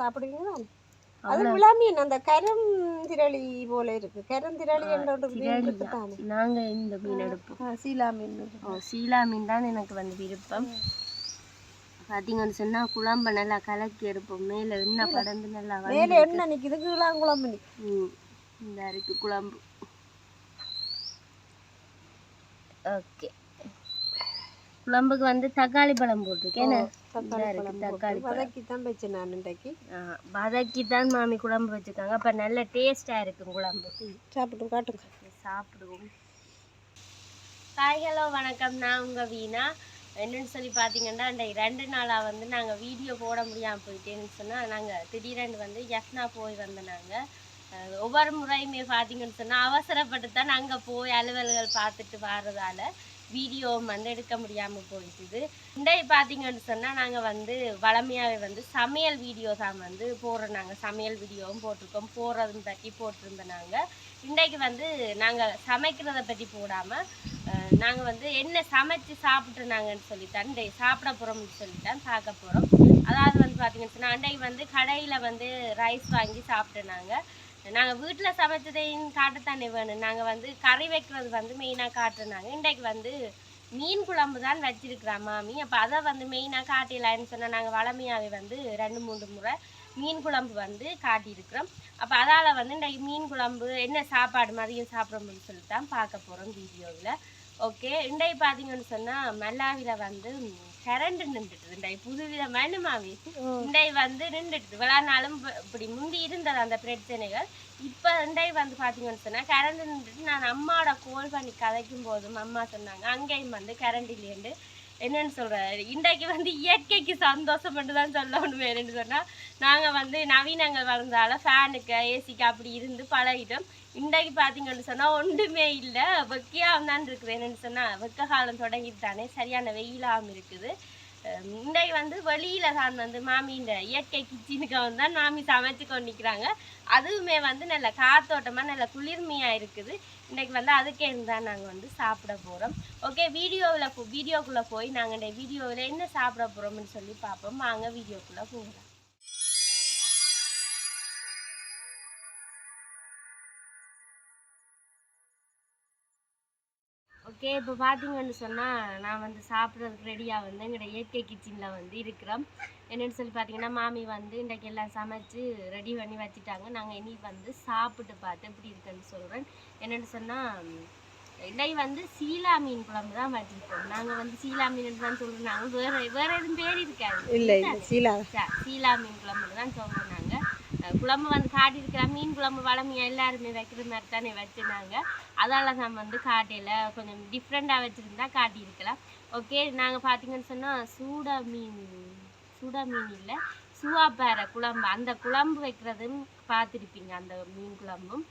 சாப்பிடுவீங்களா? அது விளாமீன் அந்த கருந்திரளி போல இருக்கு. கருந்திரளி என்ற ஒரு மீன் இருக்குதானே. நாங்க இந்த மீன் எடுப்போம். சீலா மீன். சீலா மீன் தான் எனக்கு வந்து விருப்பம். பார்த்தீங்கன்னு சொன்னா குழம்பு நல்லா கலக்கி எடுப்போம். மேலே எண்ணெய் படந்து நல்லா மேலே எண்ணெய் நிற்கிது, கீழாம் குழம்பு இந்த இருக்கு குழம்பு. ஓகே, குழம்புக்கு வந்து தக்காளி பழம் போட்டிருக்கேன். தக்காளி வதக்கி தான் வச்சேன் நான் இன்றைக்கு. வதக்கி தான் மாமி குழம்பு வச்சுருக்காங்க. அப்போ நல்ல டேஸ்ட்டாக இருக்கும் குழம்பு. சாப்பிட்டு காட்டுங்க. சாப்பிடுவோம். ஹலோ வணக்கம், நான் உங்கள் வீணா. என்னென்னு சொல்லி பார்த்தீங்கன்னா இந்த 2 நாளாக வந்து நாங்கள் வீடியோ போட முடியாமல் போயிட்டேன்னு சொன்னால் நாங்கள் திடீரென்று வந்து யஃப்னா போய் வந்தோம். நாங்கள் ஒவ்வொரு முறையுமே பார்த்தீங்கன்னு சொன்னால் அவசரப்பட்டு தான் நாங்கள் போய் அலுவல்கள் பார்த்துட்டு வர்றதால வீடியோ வந்து எடுக்க முடியாமல் போயிட்டுது. இன்றைக்கு பார்த்தீங்கன்னு சொன்னால் நாங்கள் வந்து வளமையாகவே வந்து சமையல் வீடியோ தான் வந்து போடுறோம். நாங்கள் சமையல் வீடியோவும் போட்டிருக்கோம், போடுறதும் பற்றி போட்டிருந்தோம். நாங்கள் இன்றைக்கு வந்து நாங்கள் சமைக்கிறத பற்றி போடாமல் நாங்கள் வந்து என்ன சமைச்சு சாப்பிட்ருந்தாங்கன்னு சொல்லித்தான் இன்றைக்கு சாப்பிட போகிறோம்னு சொல்லித்தான் பார்க்க போகிறோம். அதாவது வந்து பார்த்தீங்கன்னு சொன்னால் அன்றைக்கு வந்து கடையில் வந்து ரைஸ் வாங்கி சாப்பிட்டோம். நாங்கள் வீட்டில் சமைச்சதையும் காட்டத்தானே வேணும். நாங்கள் வந்து கறி வைக்கிறது வந்து மெயினாக காட்டுறாங்க. இன்றைக்கு வந்து மீன் குழம்பு தான் வச்சிருக்கிறா மாமி. அப்போ அதை வந்து மெயினாக காட்டிடலான்னு சொன்னால் நாங்கள் வளமையாகவே வந்து 2-3 முறை மீன் குழம்பு வந்து காட்டியிருக்கிறோம். அப்போ அதால் வந்து இன்றைக்கு மீன் குழம்பு என்ன சாப்பாடு மதியம் சாப்பிட்றோம்னு சொல்லி தான் பார்க்க போகிறோம் வீடியோவில். ஓகே, இன்றைக்கு பார்த்தீங்கன்னு சொன்னால் மல்லாவியில் வந்து கரண்ட் நின்றுட்டுது. இன்றைக்கு புதுவிதமான மாமி இன்றைக்கு வந்து நின்றுட்டுது. விளாட்னாலும் இப்படி முந்தி இருந்தது அந்த பிரச்சனைகள். இப்போ இன்றைக்கு வந்து பார்த்தீங்கன்னு சொன்னால் கரண்ட் நின்றுட்டு நான் அம்மாவோட கோல் பண்ணி கதைக்கும் போதும் அம்மா சொன்னாங்க அங்கேயும் வந்து கரண்ட் இல்லையேண்டு. என்னன்னு சொல்கிறேன், இன்றைக்கு வந்து இயற்கைக்கு சந்தோஷம் மட்டும் தான் சொல்லணும். என்னென்னு சொன்னால் நாங்கள் வந்து நவீனங்கள் வளர்ந்தால ஃபேனுக்கு ஏசிக்கு அப்படி இருந்து பழகிட்டோம். இன்றைக்கு பார்த்தீங்கன்னு சொன்னால் ஒன்றுமே இல்லை, வெக்கையாக தான் இருக்குது. என்னென்னு சொன்னால் வெக்க காலம் தொடங்கிட்டு தானே சரியான வெயிலாகவும் இருக்குது. இன்றைக்கு வந்து வெளியில் தான் வந்து மாமி இந்த இயற்கை கிச்சனுக்கு தான் மாமி சமைச்சு கொண்டிருக்கிறாங்க. அதுவுமே வந்து நல்ல காத்தோட்டமாக நல்ல குளிர்மையாக இருக்குது. இன்றைக்கு வந்து அதுக்கே இருந்தால் நாங்கள் வந்து சாப்பிட போகிறோம். ஓகே, வீடியோக்குள்ளே போய் நாங்கள் இந்த வீடியோவில் என்ன சாப்பிட போகிறோம்னு சொல்லி பார்ப்போம். வாங்க வீடியோக்குள்ளே போகலாம். ஓகே, இப்போ பார்த்தீங்கன்னு சொன்னால் நான் வந்து சாப்பிட்றதுக்கு ரெடியாக வந்து எங்களோட இயற்கை கிச்சனில் வந்து இருக்கிறோம். என்னென்னு சொல்லி பார்த்தீங்கன்னா மாமி வந்து இன்றைக்கு எல்லாம் சமைச்சு ரெடி பண்ணி வச்சுட்டாங்க. நாங்கள் இனி வந்து சாப்பிட்டு பார்த்து எப்படி இருக்குன்னு சொல்கிறேன். என்னென்னு சொன்னால் இன்றைக்கு வந்து சீலா மீன் குழம்பு தான் வச்சுருக்கோம். நாங்கள் வந்து சீலா மீன் தான் சொல்கிறோம். நாங்கள் வேறு எதுவும் பேர் இருக்காது. இல்லை, சீலா மீன் குழம்புன்னு தான் சொல்கிறோம். நாங்கள் குழம்பு வந்து காட்டியிருக்கிறோம். மீன் குழம்பு வளமையாக எல்லாருமே வைக்கிற மாதிரி தானே வச்சுருந்தாங்க. அதால் நான் வந்து காட்டையில் கொஞ்சம் டிஃப்ரெண்ட்டாக வச்சுருந்தா காட்டியிருக்கலாம். ஓகே, நாங்கள் பார்த்தீங்கன்னு சொன்னால் சூடா மீன் இல்லை சுவாப்பாறை குழம்பு, அந்த குழம்பு வைக்கிறதும் பார்த்துருப்பீங்க. அந்த மீன் குழம்பும்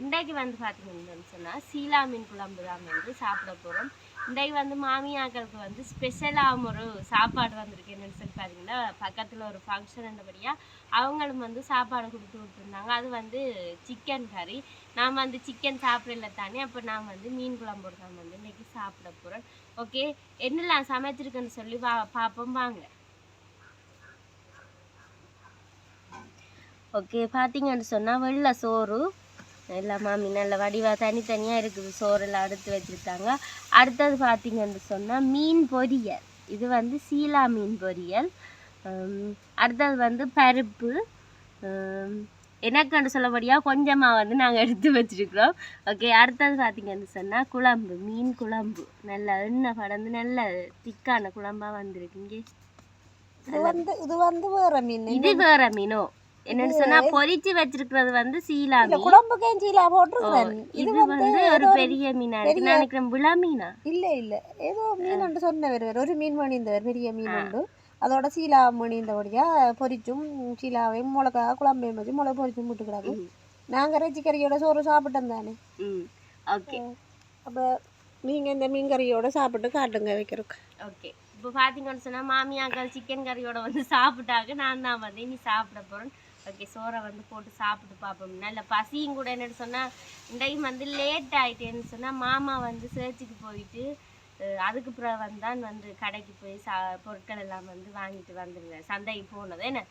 இன்றைக்கு வந்து பார்த்தீங்கன்னு சொன்னால் சீலா மீன் குழம்பு தான் வந்து சாப்பிட போகிறோம். இன்றைக்கு வந்து மாமியாக்களுக்கு வந்து ஸ்பெஷலாக ஒரு சாப்பாடு வந்திருக்கு. என்னென்னு சொல்லி பார்த்தீங்கன்னா பக்கத்தில் ஒரு ஃபங்க்ஷன் இருந்தபடியாக அவங்களும் வந்து சாப்பாடு கொடுத்து விட்டுருந்தாங்க. அது வந்து சிக்கன் கறி. நாம் வந்து சிக்கன் சாப்பிடல தானே, அப்போ நான் வந்து மீன் குழம்பு தான் வந்து இன்றைக்கி சாப்பிட போகிறேன். ஓகே, என்னெல்லாம் சமைச்சிருக்குன்னு சொல்லி பார்ப்போம் வாங்க. ஓகே, பார்த்தீங்கன்னு சொன்னால் வெள்ளை சோறு எல்லாம் மாமி நல்ல வடிவாக தனித்தனியாக இருக்குது. சோறெல்லாம் அடுத்து வச்சுருக்காங்க. அடுத்தது பார்த்தீங்கன்னு சொன்னால் மீன் பொரியல். இது வந்து சீலா மீன் பொரியல். அடுத்தது வந்து பருப்பு. எனக்குன்னு சொல்லபடியாக கொஞ்சமாக வந்து நாங்கள் எடுத்து வச்சுருக்குறோம். ஓகே, அடுத்தது பார்த்தீங்கன்னு சொன்னால் குழம்பு, மீன் குழம்பு. நல்ல எண்ணெய் படந்து நல்ல திக்கான குழம்பாக வந்திருக்கு. இங்கே இது வேற மீனோ என்னன்னு சொன்னா பொரிச்சு வச்சிருக்கிறது வந்து சீலா மீன். குழம்புக்கே சீலா போட்டுருக்கேன். இது வந்து ஒரு பெரிய மீனா இருக்கு. நான் நினைக்கிறேன் விழா மீனா. இல்ல ஏதோ மீன் ஒன்று சொன்னவர், ஒரு மீன் மணி இந்த பெரிய மீன் உண்டு. அதோட சீலா மணி இந்தபடியா பொரிச்சும் சீலாவையும் மிளகா குழம்பையும் வச்சு மிளகா பொரிச்சும் விட்டுக்கிறாங்க. நாங்கள் இறைச்சி கறியோட சோறு சாப்பிட்டோம் தானே. ஓகே, அப்போ நீங்கள் இந்த மீன் கறியோட சாப்பிட்டு காட்டுங்க வைக்கிறோம். ஓகே, இப்போ பார்த்தீங்கன்னு சொன்னால் மாமியாக்கள் சிக்கன் கறியோட வந்து சாப்பிட்டாங்க. நான் தான் வந்து இனி சாப்பிட போகிறேன். ஓகே, சோறை வந்து போட்டு சாப்பிட்டு பார்ப்போம். நல்ல பசியும் கூட. என்னென்னு சொன்னால் இன்றைக்கு வந்து லேட் ஆகிட்டேன்னு சொன்னால் மாமா வந்து சேர்ச்சுக்கு போயிட்டு அதுக்கு பிறகு வந்தான் வந்து கடைக்கு போய் பொருட்கள் எல்லாம் வந்து வாங்கிட்டு வந்துருவேன் சந்தைக்கு போனது என்ன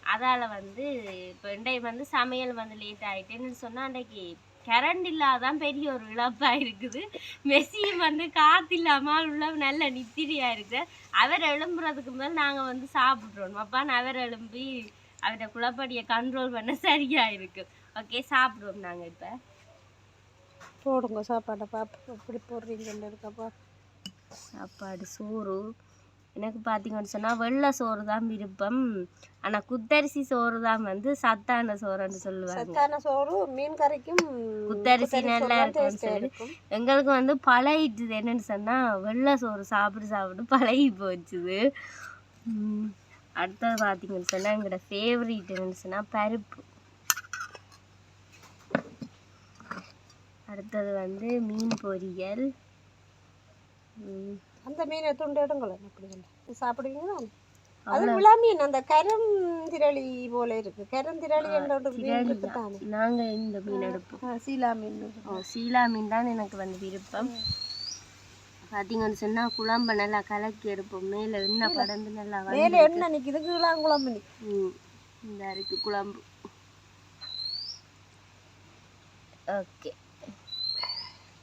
அதால் வந்து இப்போ இன்றைக்கு வந்து சமையல் வந்து லேட் ஆகிட்டேன்னு சொன்னால் அன்றைக்கு கரண்ட் இல்லாதான் பெரிய ஒரு இழப்பாக இருக்குது மெஸ்ஸியும் வந்து காற்று இல்லாமல் உள்ள நல்ல நித்திரியாக இருக்குது அவர் எழும்புறதுக்கு முதல் நாங்கள் வந்து சாப்பிட்றோம் அப்பான்னு அவர் எழும்பி அவரை குழப்படியை கண்ட்ரோல் பண்ண சரியாக இருக்குது ஓகே சாப்பிடுவோம் நாங்கள் இப்போ போடுங்க சாப்பாடை பார்ப்போம் எப்படி போடுறீங்கன்னு இருக்கப்பா சாப்பாடு சோறு எனக்கு பார்த்தீங்கன்னு சொன்னால் வெள்ளை சோறு தான் விருப்பம் ஆனால் குத்தரிசி சோறு தான் வந்து சத்தான சோறுன்னு சொல்லுவாங்க சத்தான சோறு மீன் கறிக்கும் குத்தரிசி நல்லா இருக்குன்னு சொல்லி எங்களுக்கு வந்து பழகிட்டுது என்னன்னு சொன்னால் வெள்ளை சோறு சாப்பிட்டு பழகி போச்சுது அடுத்தது பார்த்தீங்கன்னு சொன்னால் எங்களோட ஃபேவரட் என்னன்னு சொன்னால் பருப்பு அடுத்தது வந்து மீன் பொரியல் அந்த மீனை துண்டு எடுங்களேன் அப்படி சாப்பிடுவீங்களா அது விழா மீன் அந்த கருந்திரளி போல இருக்கு கருந்திரளி என்ற நாங்கள் இந்த மீன் எடுப்போம் சீலா மீன் சீலா மீன் தான் எனக்கு வந்து விருப்பம் பார்த்தீங்கன்னு சொன்னால் குழம்பு நல்லா கலக்கி எடுப்போம் மேலே எண்ணெய் படந்து நல்லா மேலே எண்ணெய் நிற்கிது குழம்பு இந்த இருக்கு குழம்பு ஓகே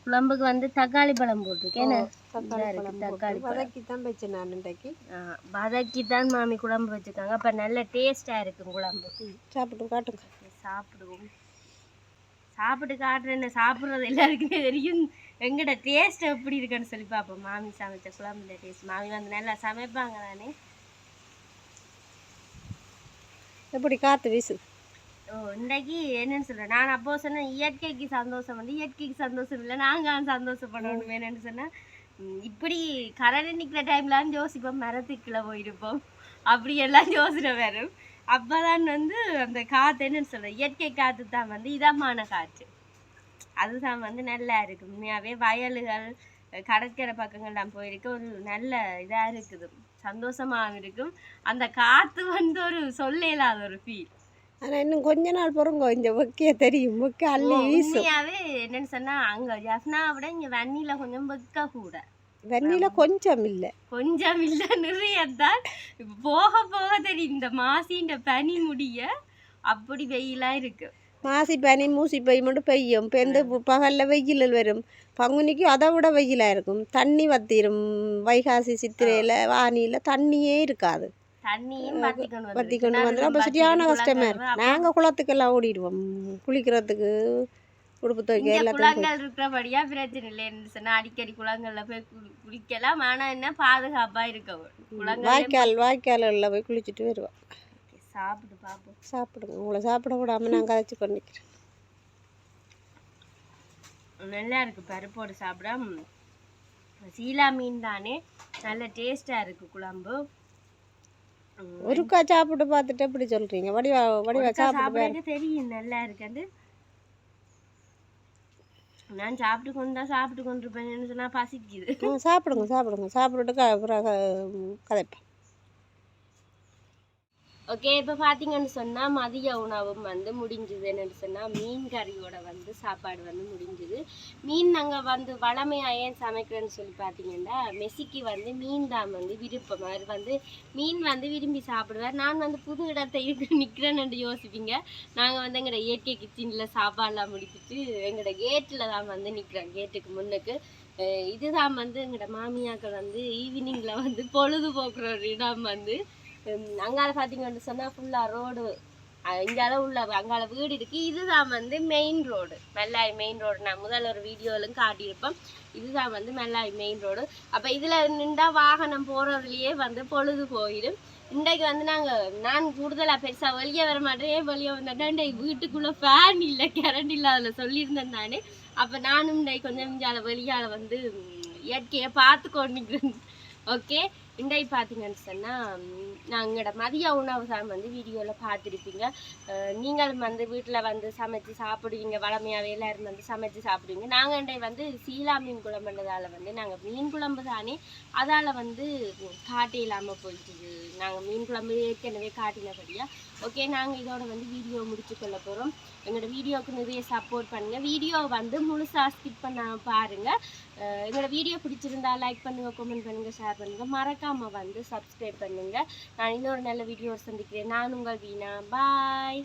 குழம்புக்கு வந்து தக்காளி பழம் போட்டிருக்கேன் தக்காளி வதக்கி தான் வச்சேன் நான் இன்றைக்கு வதக்கி தான் மாமி குழம்பு வச்சுருக்காங்க அப்போ நல்ல டேஸ்ட்டாக இருக்கும் குழம்பு சாப்பிட்டு காட்டுங்க சாப்பிடுவோம் சாப்பிட்டு காட்டுறேன்னு சாப்பிட்றது எல்லாருக்குமே தெரியும் எங்கட டேஸ்ட் எப்படி இருக்குன்னு சொல்லி பார்ப்போம் மாமி சமைச்ச குழம்புல டேஸ்ட் மாமி வந்து நல்லா சமைப்பாங்க தானே எப்படி காற்று வீசு இன்றைக்கு என்னன்னு சொல்கிறேன் நான் அப்போ சொன்னேன் இயற்கைக்கு சந்தோஷம் வந்து இயற்கைக்கு சந்தோஷம் இல்லை நாங்கள் சந்தோஷப்படணும் வேணும்னு சொன்னால் இப்படி கரண்ட் நிற்கிற டைம்லாம் யோசிப்போம் மரத்துக்குள்ளே போயிருப்போம் அப்படி எல்லாம் யோசனை வரும் அப்போ தான் வந்து அந்த காற்று என்னன்னு சொல்கிறேன் இயற்கை காற்று தான் வந்து இதமான காற்று அதுதான் வந்து நல்லா இருக்குது உண்மையாகவே வயல்கள் கடற்கரை பக்கங்கள்லாம் போயிருக்கு ஒரு நல்ல இதாக இருக்குது சந்தோஷமாக இருக்கும் அந்த காற்று வந்து ஒரு சொல்ல இல்லாத ஒரு ஃபீல் ஆனால் இன்னும் கொஞ்ச நாள் பொறுங்க இந்த வெக்கைய தெரியும் வெக்க அள்ளி வீசும் உண்மையாகவே என்னன்னு சொன்னால் அங்கே ஜஃப்னாவை விட இங்கே வெந்நில கொஞ்சம் வெக்க கூட வெந்நில கொஞ்சம் இல்லை நிறைய தான் இப்போ போக போக தெரியும் இந்த மாசின்ற பனி முடிய அப்படி வெயிலாக இருக்கு மாசி பனி மூசி பெய் மட்டும் பெய்யும் பெய்ந்து பகலில் வெயில் வரும் பங்குனிக்கு அதை விட வெயிலாக இருக்கும் தண்ணி வத்திரும் வைகாசி சித்திரையில் வானியில் தண்ணியே இருக்காது பத்தி கொண்டு வந்துடும் அப்போ சரியான கஷ்டமாக இருக்கும் நாங்கள் குளத்துக்கெல்லாம் ஓடிடுவோம் குளிக்கிறதுக்கு உடுப்பு துவைக்க எல்லாத்தையும் இருக்கிறபடியா பிரச்சனை இல்லைன்னு சொன்னால் அடிக்கடி குளங்களில் போய் குளிக்கலாம் ஆனால் என்ன பாதுகாப்பாக இருக்க வாய்க்காலில் போய் குளிச்சுட்டு வருவோம் சாப்பிட்டு பார்ப்போம் சாப்பிடுங்க உங்களை சாப்பிட விடாமல் நான் கதைச்சி பண்ணிக்கிறேன் நல்லா இருக்குது பருப்போடு சாப்பிட சீலா மீன் தானே நல்ல டேஸ்ட்டாக இருக்குது குழம்பு ஒருக்கா சாப்பிட்டு பார்த்துட்டு எப்படி சொல்கிறீங்க வடிவா சாப்பிட்டு தெரியும் நல்லா இருக்குது நான் சாப்பிட்டு கொண்டிருப்பேன்னு சொன்னால் பசிக்குது சாப்பிட்டுட்டு கதைப்பேன் ஓகே இப்போ பார்த்தீங்கன்னு சொன்னால் மதிய உணவும் வந்து முடிஞ்சுது என்னென்னு சொன்னால் மீன் கறியோட வந்து சாப்பாடு வந்து முடிஞ்சுது மீன் நாங்கள் வந்து வளமையாக ஏன் சமைக்கிறேன்னு சொல்லி பார்த்தீங்கன்னா மெஸ்ஸிக்கு வந்து மீன் தான் வந்து விருப்பம் அவர் வந்து மீன் வந்து விரும்பி சாப்பிடுவார் நான் வந்து புது இடத்தை நிற்கிறேன்னு யோசிப்பீங்க நாங்கள் வந்து எங்களோட இயற்கை கிச்சனில் சாப்பாடெலாம் முடிச்சுட்டு எங்களோட கேட்டில் தான் வந்து நிற்கிறோம் கேட்டுக்கு முன்னுக்கு இதுதான் வந்து எங்களோட மாமியாக்கள் வந்து ஈவினிங்கில் வந்து பொழுதுபோக்குற ஒரு இடம் வந்து அங்கால பார்த்தீங்கன்னு சொன்னால் ஃபுல்லாக ரோடு இங்கால உள்ள அங்கால வீடு இருக்குது இதுதான் வந்து மெயின் ரோடு மெல்லாய் மெயின் ரோடு நான் முதல்ல ஒரு வீடியோவிலும் காட்டியிருப்பேன் இதுதான் வந்து மெல்லாய் மெயின் ரோடு அப்போ இதில் நின்றா வாகனம் போகிறதுலையே வந்து பொழுது போயிடும் இன்றைக்கு வந்து நான் கூடுதலாக பெருசாக வெளியே வர மாட்டேன் வெளியே வந்தேன்னா இன்றைக்கு வீட்டுக்குள்ளே ஃபேன் இல்லை கரண்ட் இல்லை அதில் சொல்லியிருந்தேன் தானே அப்போ நானும் இன்றைக்கு கொஞ்சம் இஞ்சால வெளியால் வந்து இயற்கையை பார்த்து கொண்டிருக்கிறேன் ஓகே இன்றைக்கு பார்த்தீங்கன்னு சொன்னால் நாங்களோட மதிய உணவு தான் வந்து வீடியோவில் பார்த்துருப்பீங்க. நீங்களும் வந்து வீட்டில் வந்து சமைச்சு சாப்பிடுவீங்க, வளமையாகவே எல்லாரும் வந்து சமைச்சு சாப்பிடுவீங்க. நாங்கள் இன்றைக்கு வந்து சீலா மீன் குழம்புன்றதால வந்து நாங்கள் மீன் குழம்பு தானே, அதால் வந்து காட்டி இல்லாமல் போயிட்டுது. நாங்கள் மீன் குழம்பு ஏற்கனவே காட்டினபடியா. ஓகே, நாங்கள் இதோட வந்து வீடியோ முடிச்சுக்கொள்ள போகிறோம். எங்களோட வீடியோவுக்கு நிறைய சப்போர்ட் பண்ணுங்கள். வீடியோ வந்து முழுசாக ஸ்கிப் பண்ண பாருங்கள். எங்களோட வீடியோ பிடிச்சிருந்தா லைக் பண்ணுங்கள், கமெண்ட் பண்ணுங்கள், ஷேர் பண்ணுங்கள். மறக்காமல் வந்து சப்ஸ்கிரைப் பண்ணுங்கள். நான் இன்னொரு நல்ல வீடியோ சந்திக்கிறேன். நான் உங்கள் வீணா. பாய்.